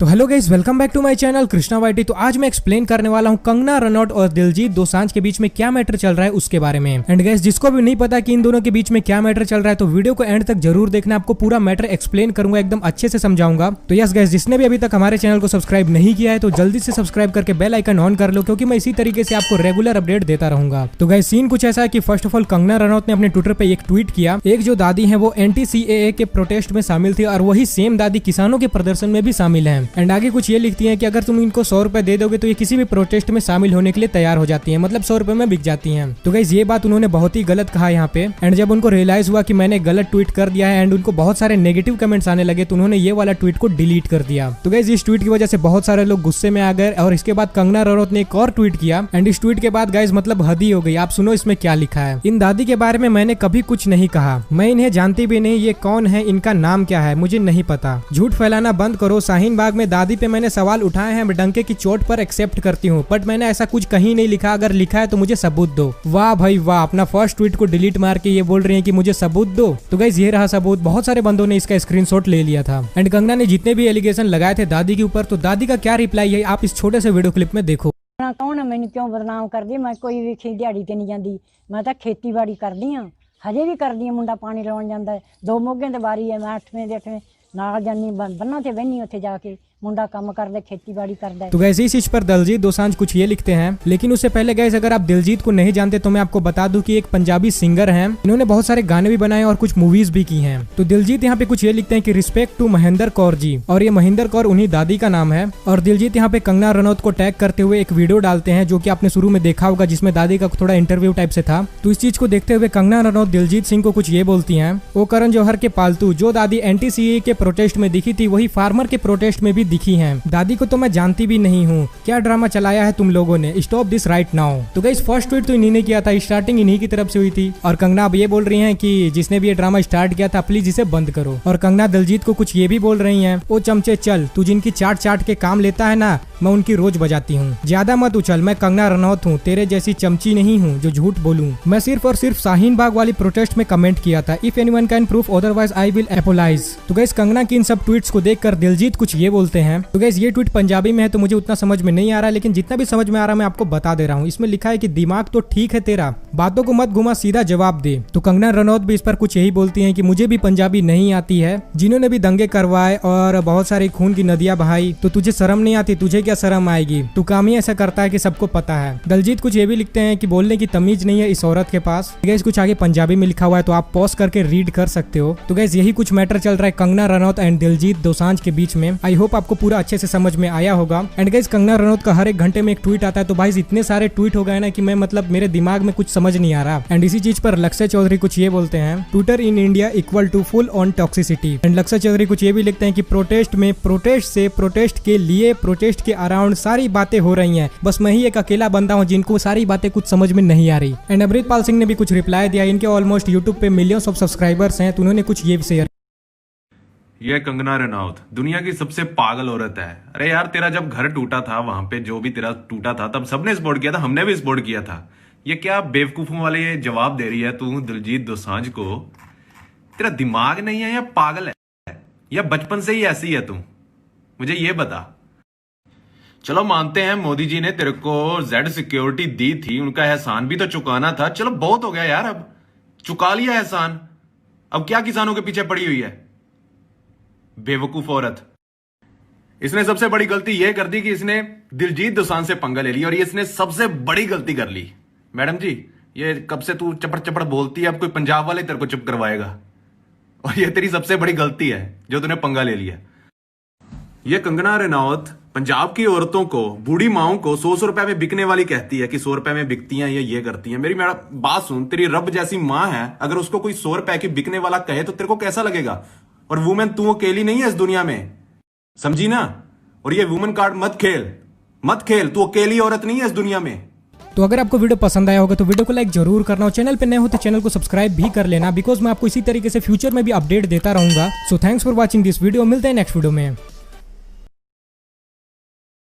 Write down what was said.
तो hello guys, welcome back to my channel Krishna YT. तो आज मैं एक्सप्लेन करने वाला हूँ कंगना रनौत और दिलजीत दोसांझ के बीच में क्या मैटर चल रहा है उसके बारे में। एंड गाइस, जिसको भी नहीं पता कि इन दोनों के बीच में क्या मैटर चल रहा है तो वीडियो को एंड तक जरूर देखना। आपको पूरा मैटर एक्सप्लेन करूंगा, एकदम अच्छे से समझाऊंगा। तो यस गाइस, जिसने भी अभी तक हमारे चैनल को सब्सक्राइब नहीं किया है तो जल्दी से सब्सक्राइब करके बेल आइकन ऑन कर लो, क्योंकि मैं इसी तरीके से आपको रेगुलर अपडेट देता रहूंगा। तो गाइस, सीन कुछ ऐसा है कि first of all Kangana Ranaut ने अपने ट्विटर पे एक ट्वीट किया। एक जो दादी है वो एंटी-CAA के प्रोटेस्ट में शामिल थी और वही सेम दादी किसानों के प्रदर्शन में भी शामिल है। एंड आगे कुछ ये लिखती है कि अगर तुम इनको 100 रुपए दे दोगे तो ये किसी भी प्रोटेस्ट में शामिल होने के लिए तैयार हो जाती है, मतलब 100 रुपए में बिक जाती हैं। तो गाइस, ये बात उन्होंने बहुत ही गलत कहा यहाँ पे। एंड जब उनको रियलाइज हुआ कि मैंने गलत ट्वीट कर दिया है एंड उनको बहुत सारे नेगेटिव कमेंट्स आने लगे तो उन्होंने ये वाला ट्वीट को डिलीट कर दिया। तो गाइस, इस ट्वीट की वजह से बहुत सारे लोग गुस्से में आ गए और इसके बाद कंगना रनौत ने एक और ट्वीट किया। एंड इस ट्वीट के बाद गाइस मतलब हद ही हो गई। आप सुनो इसमें क्या लिखा है। इन दादी के बारे में मैंने कभी कुछ नहीं कहा, मैं इन्हें जानती भी नहीं, ये कौन है, इनका नाम क्या है, मुझे नहीं पता। झूठ फैलाना बंद करो। शाहीन बाग में दादी पे मैंने सवाल उठाए हैं, डंके की चोट पर एक्सेप्ट करती हूँ, बट मैंने ऐसा कुछ कहीं नहीं लिखा। अगर लिखा है तो मुझे सबूत दो। वाह भाई वाह, अपना फर्स्ट ट्वीट को डिलीट मार के ये बोल रही है कि मुझे सबूत दो। तो गाइस, ये रहा सबूत। बहुत सारे बंदों ने इसका स्क्रीनशॉट ले लिया था। एंड कंगना ने जितने भी एलिगेशन लगाए थे दादी के ऊपर, तो दादी का क्या रिप्लाई है आप इस छोटे से वीडियो क्लिप में देखो। कौन है मैनू क्यों बदनाम कर दी? मैं कोई भी दिहाड़ी ते नहीं जाती, मैं तो खेतीबाड़ी करदी हाँ, हजे भी करदी हाँ। मुंडा पानी लाउण जांदा है, 2 मोगे ते बारी है, मैं 8वें ते 8वें नाल जानी बन्ना ते बहनी उत्थे जाके मुंडा काम करदा, खेतीबाड़ी करदा है। तो गैस इस चीज पर दिलजीत दोसांझ कुछ ये लिखते हैं। लेकिन उससे पहले गैस, अगर आप दिलजीत को नहीं जानते तो मैं आपको बता दूं कि एक पंजाबी सिंगर हैं। इन्होंने बहुत सारे गाने भी बनाए और कुछ मूवीज भी की हैं। तो दिलजीत यहाँ पे कुछ ये लिखते हैं कि रिस्पेक्ट टू महेंद्र कौर जी, और ये महेंद्र कौर उन्हीं दादी का नाम है। और दिलजीत यहाँ पे कंगना रनौत को टैग करते हुए एक वीडियो डालते हैं जो कि आपने शुरू में देखा होगा, जिसमें दादी का थोड़ा इंटरव्यू टाइप से था। तो इस चीज को देखते हुए कंगना रनौत दिलजीत सिंह को कुछ ये बोलती है, वो करण जौहर के पालतू, जो दादी एंटी-CAA के प्रोटेस्ट में दिखी थी वही फार्मर के प्रोटेस्ट में भी दिखी है। दादी को तो मैं जानती भी नहीं हूँ, क्या ड्रामा चलाया है तुम लोगों ने, स्टॉप दिस राइट नाउ। तो गाइस, फर्स्ट ट्वीट तो इन्हीं ने किया था, स्टार्टिंग इन्हीं की तरफ से हुई थी। और कंगना अब ये बोल रही हैं कि जिसने भी ये ड्रामा स्टार्ट किया था प्लीज इसे बंद करो। और कंगना दिलजीत को कुछ ये भी बोल रही हैं, ओ चमचे चल, तू जिनकी चाट चाट के काम लेता है ना, मैं उनकी रोज बजाती हूँ, ज्यादा मत उछल, मैं कंगना रनौत हूँ, तेरे जैसी चमची नहीं हूँ जो झूठ बोलूँ। मैं सिर्फ और सिर्फ शाहीन बाग वाली प्रोटेस्ट में कमेंट किया था, if anyone can proof otherwise I will apologise. तो गाइस, कंगना की इन सब ट्वीट्स को देखकर दिलजीत कुछ ये बोलते हैं। तो गाइस, ये ट्वीट पंजाबी में है तो मुझे उतना समझ में नहीं आ रहा, लेकिन जितना भी समझ में आ रहा मैं आपको बता दे रहा हूँ। इसमें लिखा है कि दिमाग तो ठीक है तेरा, बातों को मत घुमा, सीधा जवाब दे। तो कंगना रनौत भी इस पर कुछ यही बोलती हैं कि मुझे भी पंजाबी नहीं आती है, जिन्होंने भी दंगे करवाए और बहुत सारी खून की नदियां बहाई, तो तुझे शर्म नहीं आती, तुझे क्या शर्म आएगी, तू काम ही ऐसा करता है कि सबको पता है। दिलजीत कुछ ये भी लिखते हैं कि बोलने की तमीज नहीं है इस औरत के पास। गाइस, कुछ आगे पंजाबी में लिखा हुआ है तो आप पॉज करके रीड कर सकते हो। तो गाइस, यही कुछ मैटर चल रहा है कंगना रनौत एंड दिलजीत दोसांझ के बीच में। आई होप आपको पूरा अच्छे से समझ में आया होगा। एंड गाइस, कंगना रनौत का हर एक घंटे में एक ट्वीट आता है, तो भाई इतने सारे ट्वीट हो गए ना कि मैं मतलब मेरे दिमाग में कुछ समझ नहीं आ रहा। एंड इसी चीज पर लक्ष्य चौधरी कुछ ये बोलते हैं, Twitter in India equal to full on toxicity. And Lakshya Chaudhary कुछ ये भी लिखते हैं कि प्रोटेस्ट में, प्रोटेस्ट से, प्रोटेस्ट के लिए, प्रोटेस्ट के अराउंड सारी बातें हो रही हैं, बस मैं ही एक अकेला बंदा हूँ जिनको सारी बातें कुछ समझ में नहीं आ रही। एंड अमृतपाल सिंह ने भी कुछ रिप्लाई दिया। इनके ऑलमोस्ट यूट्यूब पे मिलियंस ऑफ सब्सक्राइबर्स हैं, तो उन्होंने कुछ ये शेयर। यह कंगना रनौत दुनिया की सबसे पागल औरत है। अरे यार, तेरा जब घर टूटा था, वहां पे जो भी तेरा टूटा था, तब सबने सपोर्ट किया था, हमने भी सपोर्ट किया था। ये क्या बेवकूफों वाले ये जवाब दे रही है तू दिलजीत दोसांझ को? तेरा दिमाग नहीं है या पागल है या बचपन से ही ऐसी है तू? मुझे ये बता। चलो मानते हैं मोदी जी ने तेरे को जेड सिक्योरिटी दी थी, उनका एहसान भी तो चुकाना था। चलो बहुत हो गया यार, अब चुका लिया एहसान, अब क्या किसानों के पीछे पड़ी हुई है? बेवकूफ औरत। इसने सबसे बड़ी गलती यह कर दी कि इसने दिलजीत दोसांझ से पंगा ले लिया, और ये इसने सबसे बड़ी गलती कर ली। मैडम जी, ये कब से तू चपड़ चपड़ बोलती है, अब कोई पंजाब वाले तेरे को चुप करवाएगा, और ये तेरी सबसे बड़ी गलती है जो तूने पंगा ले लिया। ये कंगना रनौत पंजाब की औरतों को, बूढ़ी माओं को 100 रुपए में बिकने वाली कहती है कि 100 रुपए में बिकती हैं, ये करती हैं। मेरी बात सुन, तेरी रब जैसी माँ है, अगर उसको कोई 100 रुपए की बिकने वाला कहे तो तेरे को कैसा लगेगा? और वुमेन तू अकेली नहीं है इस दुनिया में, समझी ना? और ये वुमेन कार्ड मत खेल, तू अकेली औरत नहीं है इस दुनिया में। तो अगर आपको वीडियो पसंद आया होगा तो वीडियो को लाइक जरूर करना, और चैनल पे नए हो तो चैनल को सब्सक्राइब भी कर लेना, बिकॉज मैं आपको इसी तरीके से फ्यूचर में भी अपडेट देता रहूंगा। So thanks for watching this video, मिलते हैं नेक्स्ट वीडियो में।